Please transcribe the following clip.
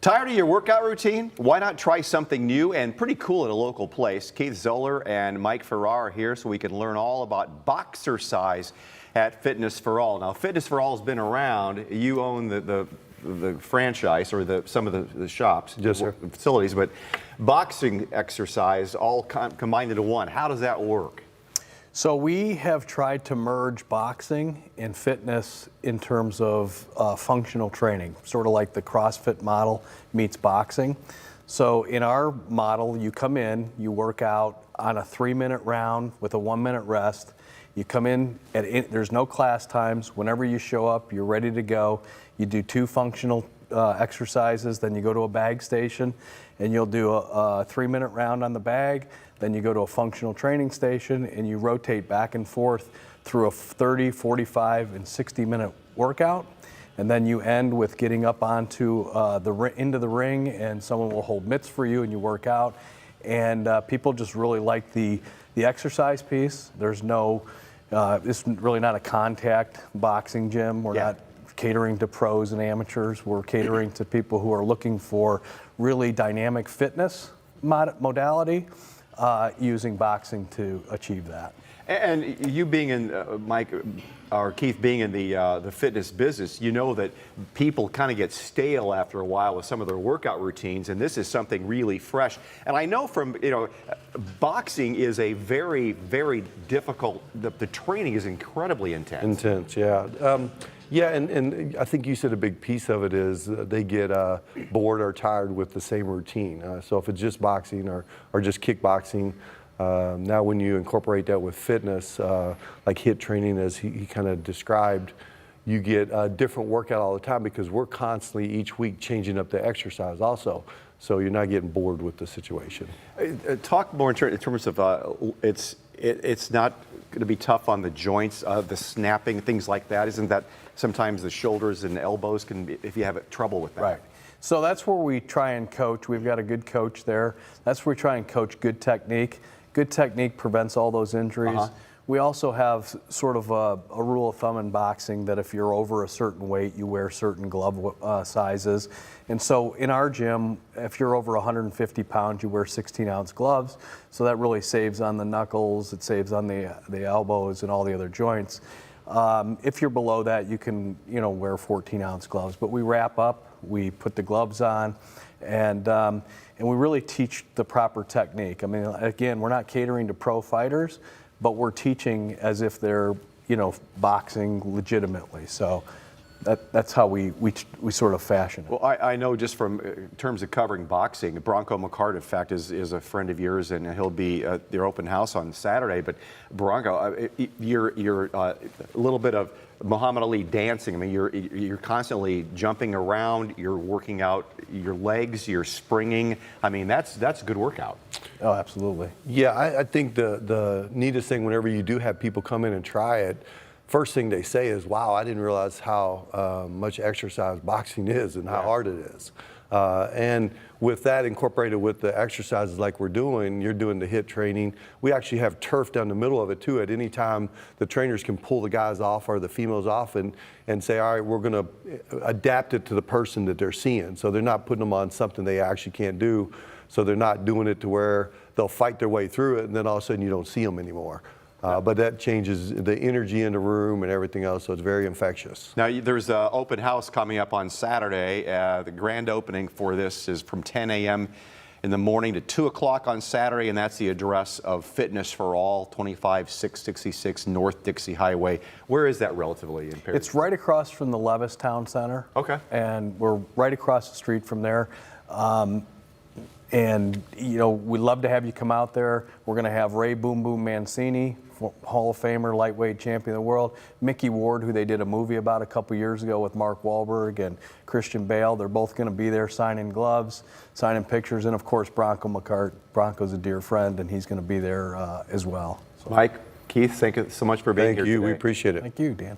Tired of your workout routine? Why not try something new and pretty cool at a local place? Keith Zoeller and Mike Farar are here so we can learn all about boxercise at Fitness for All. Now, Fitness for All has been around. You own the franchise or some of the shops, yes, sir. Facilities, but boxing exercise all combined into one. How does that work? So we have tried to merge boxing and fitness in terms of functional training, sort of like the CrossFit model meets boxing. So in our model, you come in, you work out on a 3-minute round with a 1-minute rest. You come in, there's no class times. Whenever you show up, you're ready to go. You do 2 functional exercises, then you go to a bag station and you'll do a 3-minute round on the bag. Then you go to a functional training station and you rotate back and forth through a 30, 45, and 60-minute workout. And then you end with getting up onto into the ring, and someone will hold mitts for you and you work out. And people just really like the exercise piece. There's no, it's really not a contact boxing gym. We're not catering to pros and amateurs. We're catering to people who are looking for really dynamic fitness modality. Using boxing to achieve that. And you being in, Mike, or Keith, being in the fitness business, you know that people kind of get stale after a while with some of their workout routines, and this is something really fresh. And I know from, boxing is a very, very difficult, the training is incredibly intense. Intense, yeah. Yeah, and I think you said a big piece of it is they get bored or tired with the same routine. So if it's just boxing or just kickboxing, now when you incorporate that with fitness, like HIIT training as he kind of described, you get a different workout all the time because we're constantly each week changing up the exercise also. So you're not getting bored with the situation. Talk more in terms of it's not going to be tough on the joints, the snapping, things like that. Isn't that sometimes the shoulders and elbows can be, if you have trouble with that? Right. So that's where we try and coach. We've got a good coach there. That's where we try and coach good technique. Good technique prevents all those injuries. We also have sort of a rule of thumb in boxing that if you're over a certain weight, you wear certain glove sizes. And so in our gym, if you're over 150 pounds, you wear 16-ounce gloves. So that really saves on the knuckles, it saves on the elbows and all the other joints. If you're below that, you can wear 14-ounce gloves. But we wrap up, we put the gloves on, and we really teach the proper technique. I mean, again, we're not catering to pro fighters, but we're teaching as if they're, boxing legitimately. So that's how we sort of fashion it. Well, I know just from in terms of covering boxing, Bronco McCart, in fact, is a friend of yours, and he'll be at their open house on Saturday. But Bronco, you're a little bit of Muhammad Ali dancing. I mean, you're constantly jumping around. You're working out your legs. You're springing. I mean, that's a good workout. Oh, absolutely. Yeah, I think the neatest thing whenever you do have people come in and try it, first thing they say is, wow, I didn't realize how much exercise boxing is and how hard it is. And with that incorporated with the exercises like we're doing, you're doing the HIIT training. We actually have turf down the middle of it too. At any time, the trainers can pull the guys off or the females off and say, all right, we're going to adapt it to the person that they're seeing. So they're not putting them on something they actually can't do. So they're not doing it to where they'll fight their way through it and then all of a sudden you don't see them anymore. But that changes the energy in the room and everything else, so it's very infectious. Now, there's an open house coming up on Saturday. The grand opening for this is from 10 a.m. in the morning to 2 o'clock on Saturday, and that's the address of Fitness for All, 25666 North Dixie Highway. Where is that relatively in Perry? It's right across from the Levis Town Center. Okay. And we're right across the street from there. And, we'd love to have you come out there. We're going to have Ray Boom Boom Mancini, Hall of Famer, lightweight champion of the world. Mickey Ward, who they did a movie about a couple years ago with Mark Wahlberg, and Christian Bale. They're both going to be there signing gloves, signing pictures, and of course Bronco McCart. Bronco's a dear friend, and he's going to be there as well. So. Mike, Keith, thank you so much for being here today. Thank you. We appreciate it. Thank you, Dan.